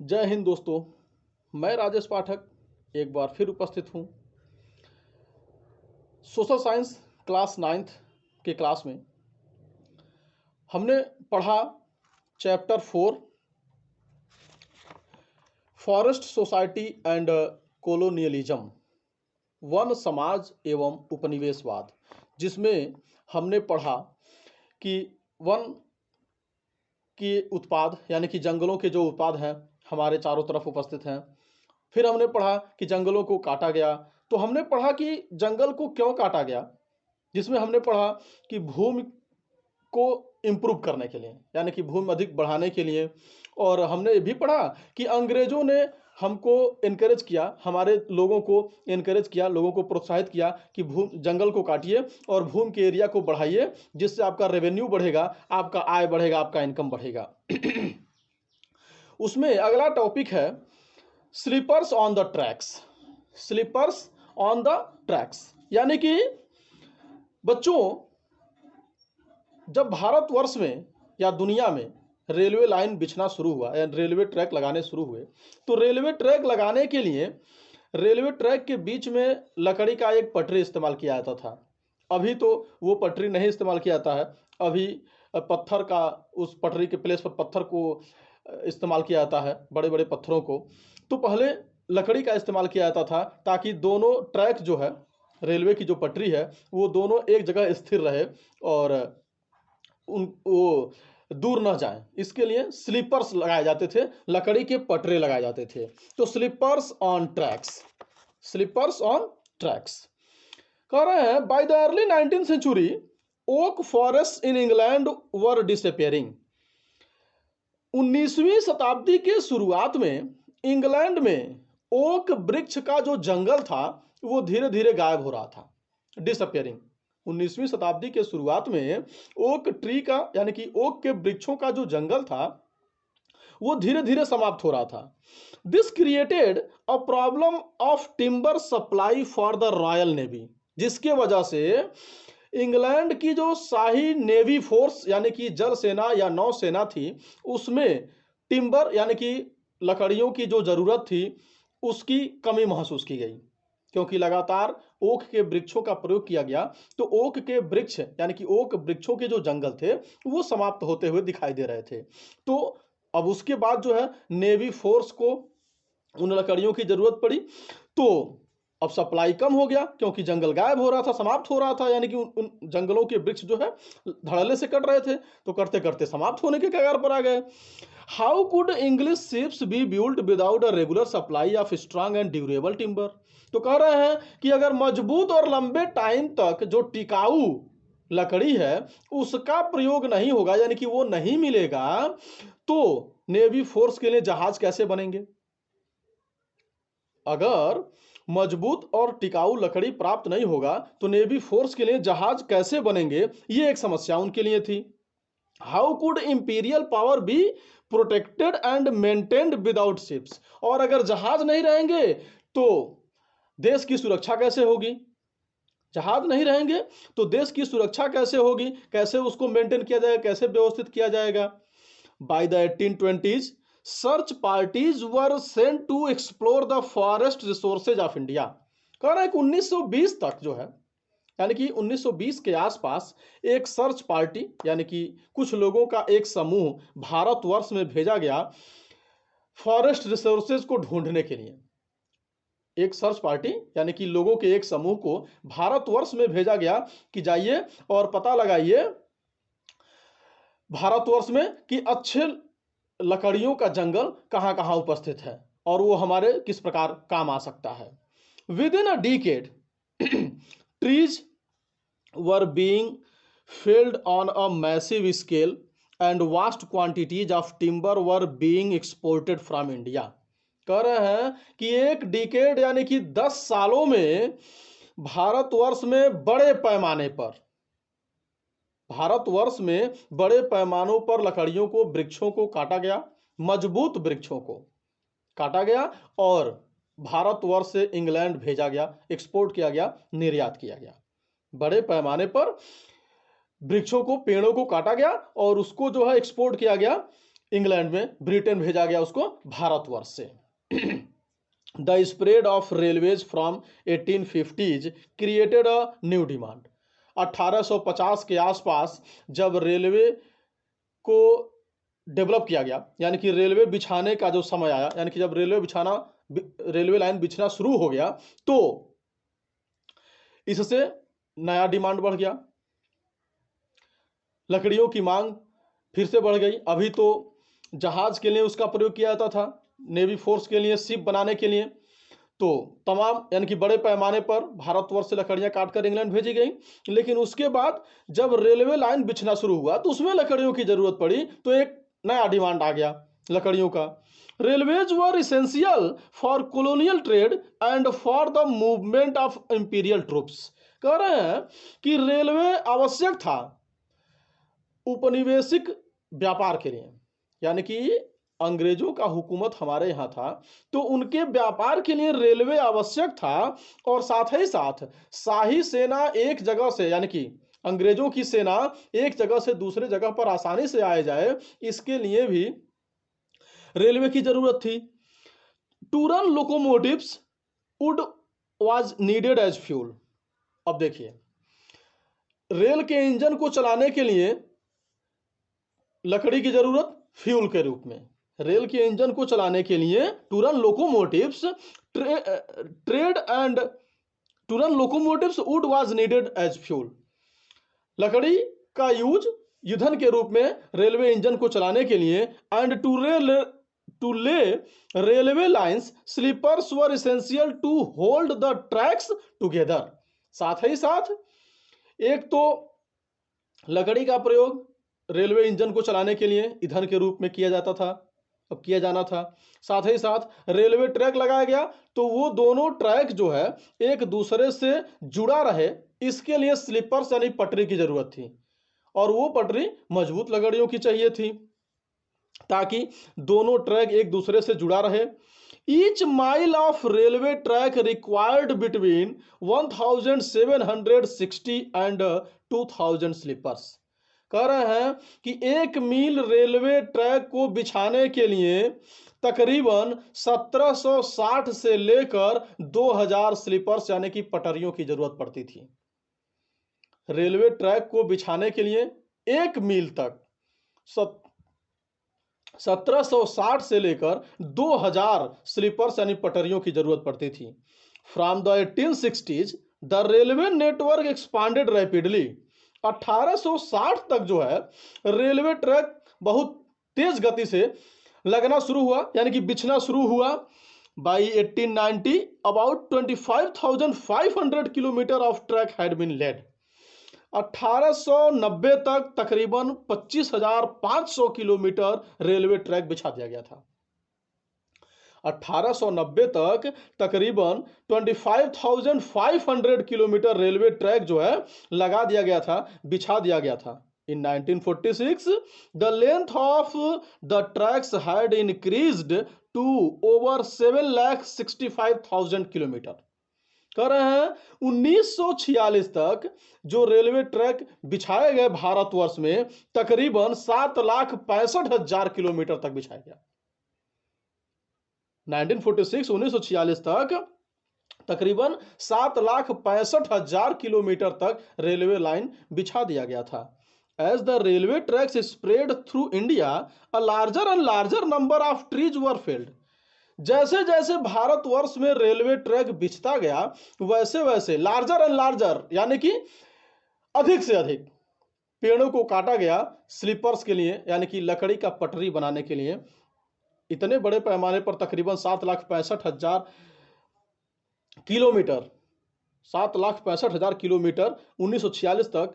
जय हिंद दोस्तों। मैं राजेश पाठक एक बार फिर उपस्थित हूँ सोशल साइंस क्लास 9th के क्लास में। हमने पढ़ा chapter 4 forest society and colonialism, one समाज एवं उपनिवेशवाद, जिसमें हमने पढ़ा कि वन के उत्पाद यानी कि जंगलों के जो उत्पाद हैं हमारे चारों तरफ उपस्थित हैं। फिर हमने पढ़ा कि जंगलों को काटा गया। तो हमने पढ़ा कि जंगल को क्यों काटा गया, जिसमें हमने पढ़ा कि भूमि को इम्प्रूव करने के लिए यानी कि भूमि अधिक बढ़ाने के लिए। और हमने ये भी पढ़ा कि अंग्रेजों ने हमको इनकरेज किया, हमारे लोगों को इनकरेज किया, लोगों को प्रोत्साहित किया कि जंगल को काटिए और भूमि के एरिया को बढ़ाइए, जिससे आपका रेवेन्यू बढ़ेगा, आपका आय बढ़ेगा, आपका इनकम बढ़ेगा। उसमें अगला टॉपिक है sleepers on the tracks. Sleepers on the tracks यानी कि बच्चों, जब भारतवर्ष में या दुनिया में रेलवे लाइन बिछना शुरू हुआ या रेलवे ट्रैक लगाने शुरू हुए, तो रेलवे ट्रैक लगाने के लिए रेलवे ट्रैक के बीच में लकड़ी का एक पटरी इस्तेमाल किया जाता था। अभी तो वो पटरी नहीं इस्तेमाल किया जाता है, अभी पत्थर का, उस पटरी के प्लेस पर पत्थर को इस्तेमाल किया जाता है, बड़े बड़े पत्थरों को। तो पहले लकड़ी का इस्तेमाल किया जाता था ताकि दोनों ट्रैक जो है, रेलवे की जो पटरी है, वो दोनों एक जगह स्थिर रहे और वो दूर न जाए। इसके लिए स्लीपर्स लगाए जाते थे, लकड़ी के पटरे लगाए जाते थे। तो sleepers on tracks, sleepers on tracks. कह रहे हैं by the early 19th century oak forest in England were disappearing. 19वीं शताब्दी के शुरुआत में इंग्लैंड में ओक वृक्ष का जो जंगल था वो धीरे धीरे गायब हो रहा था, डिसअपियरिंग। 19वीं शताब्दी के शुरुआत में ओक ट्री का यानी कि ओक के वृक्षों का जो जंगल था वो धीरे धीरे समाप्त हो रहा था। This created a problem of timber supply for the royal navy, जिसके वजह से इंग्लैंड की जो शाही नेवी फोर्स यानी कि जल सेना या नौसेना थी, उसमें टिम्बर यानी कि लकड़ियों की जो जरूरत थी उसकी कमी महसूस की गई, क्योंकि लगातार ओक के वृक्षों का प्रयोग किया गया। तो ओक के वृक्ष यानी कि ओक वृक्षों के जो जंगल थे वो समाप्त होते हुए दिखाई दे रहे थे। तो अब उसके बाद जो है नेवी फोर्स को उन लकड़ियों की जरूरत पड़ी, तो अब सप्लाई कम हो गया क्योंकि जंगल गायब हो रहा था, समाप्त हो रहा था, यानी कि उन जंगलों के वृक्ष जो है धड़ल्ले से कट रहे थे, तो करते करते समाप्त होने के कगार पर आ गए। How could English ships be built without a regular supply of strong and durable timber. तो कह रहे हैं कि अगर मजबूत और लंबे टाइम तक जो टिकाऊ लकड़ी है उसका प्रयोग नहीं होगा, यानी कि वो नहीं मिलेगा, तो नेवी फोर्स के लिए जहाज कैसे बनेंगे। अगर मजबूत और टिकाऊ लकड़ी प्राप्त नहीं होगा तो नेवी फोर्स के लिए जहाज कैसे बनेंगे, ये एक समस्या उनके लिए थी। How could imperial power be protected and maintained without ships. और अगर जहाज नहीं रहेंगे तो देश की सुरक्षा कैसे होगी। जहाज नहीं रहेंगे तो देश की सुरक्षा कैसे होगी, कैसे उसको मेंटेन किया जाएगा, कैसे व्यवस्थित किया जाएगा। By the 1820s search parties were sent to explore the forest resources of India. कह रहा है कि 1920 तक जो है, यानी कि 1920 के आसपास एक सर्च पार्टी यानी कि कुछ लोगों का एक समूह भारतवर्ष में भेजा गया फॉरेस्ट रिसोर्सेज को ढूंढने के लिए। एक सर्च पार्टी यानी कि लोगों के एक समूह को भारतवर्ष में भेजा गया कि जाइए और पता लगाइए भारतवर्ष में कि अच्छे लकड़ियों का जंगल कहां कहां उपस्थित है और वो हमारे किस प्रकार काम आ सकता है। With in a decade trees were being felled on a massive scale and vast quantities of timber were being exported from India। कह रहे हैं कि एक डिकेड यानी कि 10 सालों में भारतवर्ष में बड़े पैमाने पर, भारतवर्ष में बड़े पैमानों पर लकड़ियों को, वृक्षों को काटा गया, मजबूत वृक्षों को काटा गया और भारतवर्ष से इंग्लैंड भेजा गया, एक्सपोर्ट किया गया, निर्यात किया गया। बड़े पैमाने पर वृक्षों को, पेड़ों को काटा गया और उसको जो है एक्सपोर्ट किया गया इंग्लैंड में, ब्रिटेन भेजा गया उसको भारतवर्ष से। The spread of railways from 1850s created a new demand. 1850 के आसपास जब रेलवे को डेवलप किया गया, यानी कि रेलवे बिछाने का जो समय आया, यानी कि जब रेलवे लाइन बिछना शुरू हो गया, तो इससे नया डिमांड बढ़ गया, लकड़ियों की मांग फिर से बढ़ गई। अभी तो जहाज के लिए उसका प्रयोग किया जाता था, नेवी फोर्स के लिए, शिप बनाने के लिए, तो तमाम यानी कि बड़े पैमाने पर भारतवर्ष से लकड़ियां काटकर इंग्लैंड भेजी गई। लेकिन उसके बाद जब रेलवे लाइन बिछना शुरू हुआ तो उसमें लकड़ियों की जरूरत पड़ी, तो एक नया डिमांड आ गया लकड़ियों का। Railways were essential for colonial trade and for the movement of imperial troops. कह रहे हैं कि रेलवे आवश्यक था उपनिवेशिक व्यापार के लिए, यानी कि अंग्रेजों का हुकूमत हमारे यहाँ था, तो उनके व्यापार के लिए रेलवे आवश्यक था, और साथ ही साथ शाही सेना एक जगह से, यानी कि अंग्रेजों की सेना एक जगह से दूसरे जगह पर आसानी से आए जाए, इसके लिए भी रेलवे की जरूरत थी। To run locomotives wood was needed as fuel. अब देखिए, रेल के इंजन को चलाने के लिए लकड़ी की जरूरत फ्यूल के रूप में। रेल के इंजन को चलाने के लिए to run locomotives wood was needed as fuel. लकड़ी का यूज ईंधन के रूप में रेलवे इंजन को चलाने के लिए, and to lay railway lines sleepers were essential to hold the tracks together. साथ ही साथ एक तो लकड़ी का प्रयोग रेलवे इंजन को चलाने के लिए ईंधन के रूप में किया जाता था, अब किया जाना था, साथ ही साथ रेलवे ट्रैक लगाया गया, तो वो दोनों ट्रैक जो है एक दूसरे से जुड़ा रहे, इसके लिए स्लीपर्स यानी पटरी की जरूरत थी, और वो पटरी मजबूत लकड़ियों की चाहिए थी ताकि दोनों ट्रैक एक दूसरे से जुड़ा रहे। Each mile of railway track required between 1760 and 2000 sleepers. कह रहे हैं कि एक मील रेलवे ट्रैक को बिछाने के लिए तकरीबन 1760 से लेकर 2000 स्लीपर्स यानी कि पटरियों की जरूरत पड़ती थी। रेलवे ट्रैक को बिछाने के लिए एक मील तक 1760 से लेकर 2000 स्लीपर्स यानी पटरियों की जरूरत पड़ती थी। From the 1860s the railway network expanded rapidly. 1860 तक जो है रेलवे ट्रैक बहुत तेज गति से लगना शुरू हुआ, यानी कि बिछना शुरू हुआ। By 1890 about 25,500 kilometre of track had been laid. 1890 तक तकरीबन 25,500 किलोमीटर रेलवे ट्रैक बिछा दिया गया था। 1890 तक तकरीबन 25,500 किलोमीटर रेलवे ट्रैक जो है लगा दिया गया था, बिछा दिया गया था। In 1946 the length of the tracks had increased to over 7,65,000 kilometre. कह रहे हैं 1946 तक जो रेलवे ट्रैक बिछाए गए भारतवर्ष में तकरीबन 7,65,000 किलोमीटर तक बिछाया गया। 1946 तक तकरीबन 7,65,000 किलोमीटर तक रेलवे लाइन बिछा दिया गया था। As the railway tracks spread through India, a larger and larger number of trees were felled. जैसे जैसे भारतवर्ष में रेलवे ट्रैक बिछता गया वैसे वैसे लार्जर एंड लार्जर यानी कि अधिक से अधिक पेड़ों को काटा गया स्लीपर्स के लिए, यानी कि लकड़ी का पटरी बनाने के लिए। इतने बड़े पैमाने पर तकरीबन 7,65,000 किलोमीटर 7,65,000 किलोमीटर 1946 तक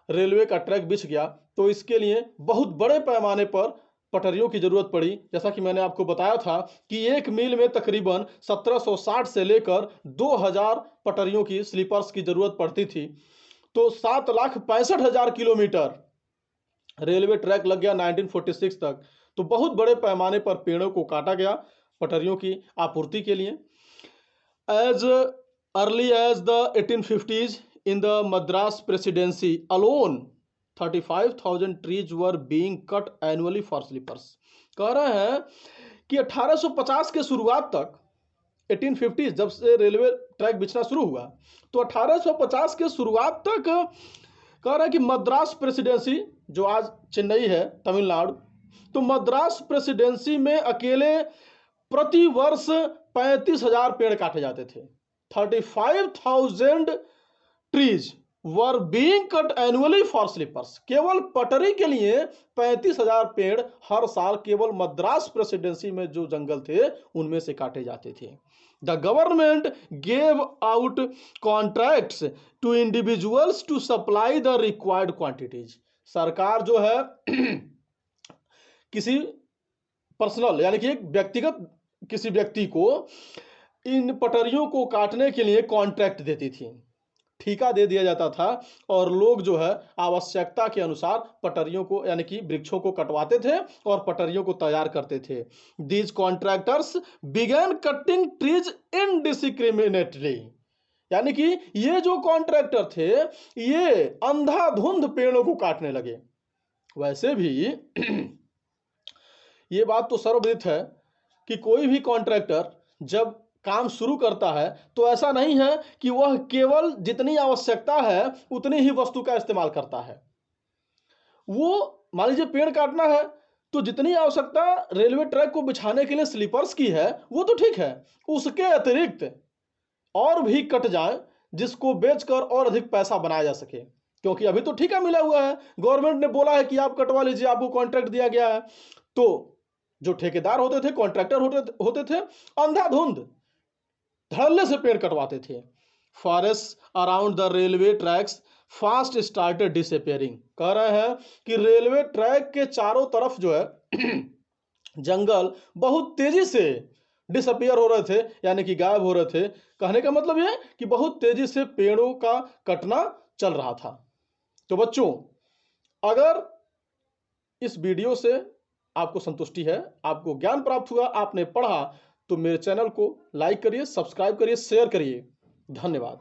रेलवे का ट्रैक बिछ गया, तो इसके लिए बहुत बड़े पैमाने पर पटरियों की जरूरत पड़ी। जैसा कि मैंने आपको बताया था कि एक मील में तकरीबन 1760 से लेकर 2000 पटरियों की स्लीपर्स की जरूरत पड़ती थी, तो 7,65,000 किलोमीटर रेलवे ट्रैक लग गया 1946 तक। तो बहुत बड़े पैमाने पर पेड़ों को काटा गया पटरियों की आपूर्ति के लिए। As early as the 1850s in the Madras presidency alone 35,000 trees were being cut annually for sleepers। कह रहे हैं कि 1850 के शुरुआत तक, 1850 जब से रेलवे ट्रैक बिछना शुरू हुआ, तो 1850 के शुरुआत तक कह रहा है कि मद्रास प्रेसिडेंसी, जो आज चेन्नई है तमिलनाडु, तो मद्रास प्रेसिडेंसी में अकेले प्रति वर्ष 35,000 पेड़ काटे जाते थे। 35,000 trees were being cut annually for sleepers. केवल पटरी के लिए 35,000 पेड़ हर साल केवल मद्रास प्रेसिडेंसी में जो जंगल थे उनमें से काटे जाते थे। The government gave out contracts to individuals to supply the required quantities. सरकार जो है किसी पर्सनल यानी कि एक व्यक्तिगत किसी व्यक्ति को इन पटरियों को काटने के लिए कॉन्ट्रैक्ट देती थी, ठेका दे दिया जाता था, और लोग जो है आवश्यकता के अनुसार पटरियों को यानी कि वृक्षों को कटवाते थे और पटरियों को तैयार करते थे। These contractors began cutting trees indiscriminately, यानी कि ये जो कॉन्ट्रैक्टर थे ये अंधाधुंध पेड़ों को काटने लगे। वैसे भी ये बात तो सर्वविदित है कि कोई भी कॉन्ट्रैक्टर जब काम शुरू करता है तो ऐसा नहीं है कि वह केवल जितनी आवश्यकता है उतनी ही वस्तु का इस्तेमाल करता है। वो मान लीजिए पेड़ काटना है तो जितनी आवश्यकता रेलवे ट्रैक को बिछाने के लिए स्लीपर्स की है वो तो ठीक है, उसके अतिरिक्त और भी कट जाए जिसको बेचकर और अधिक पैसा बनाया जा सके, क्योंकि अभी तो ठेका मिला हुआ है, गवर्नमेंट ने बोला है कि आप कटवा लीजिए, आपको कॉन्ट्रैक्ट दिया गया है। तो जो ठेकेदार होते थे, कॉन्ट्रैक्टर होते थे, अंधाधुंध धड़ल्ले से पेड़ कटवाते थे। Forest around the railway tracks fast started disappearing. कह रहे हैं कि रेलवे ट्रैक के चारों तरफ जो है जंगल बहुत तेजी से डिसअपियर हो रहे थे, यानी कि गायब हो रहे थे। कहने का मतलब यह कि बहुत तेजी से पेड़ों का कटना चल रहा था। तो बच्चों, अगर इस वीडियो से आपको संतुष्टि है, आपको ज्ञान प्राप्त हुआ, आपने पढ़ा, तो मेरे चैनल को लाइक करिए, सब्सक्राइब करिए, शेयर करिए। धन्यवाद।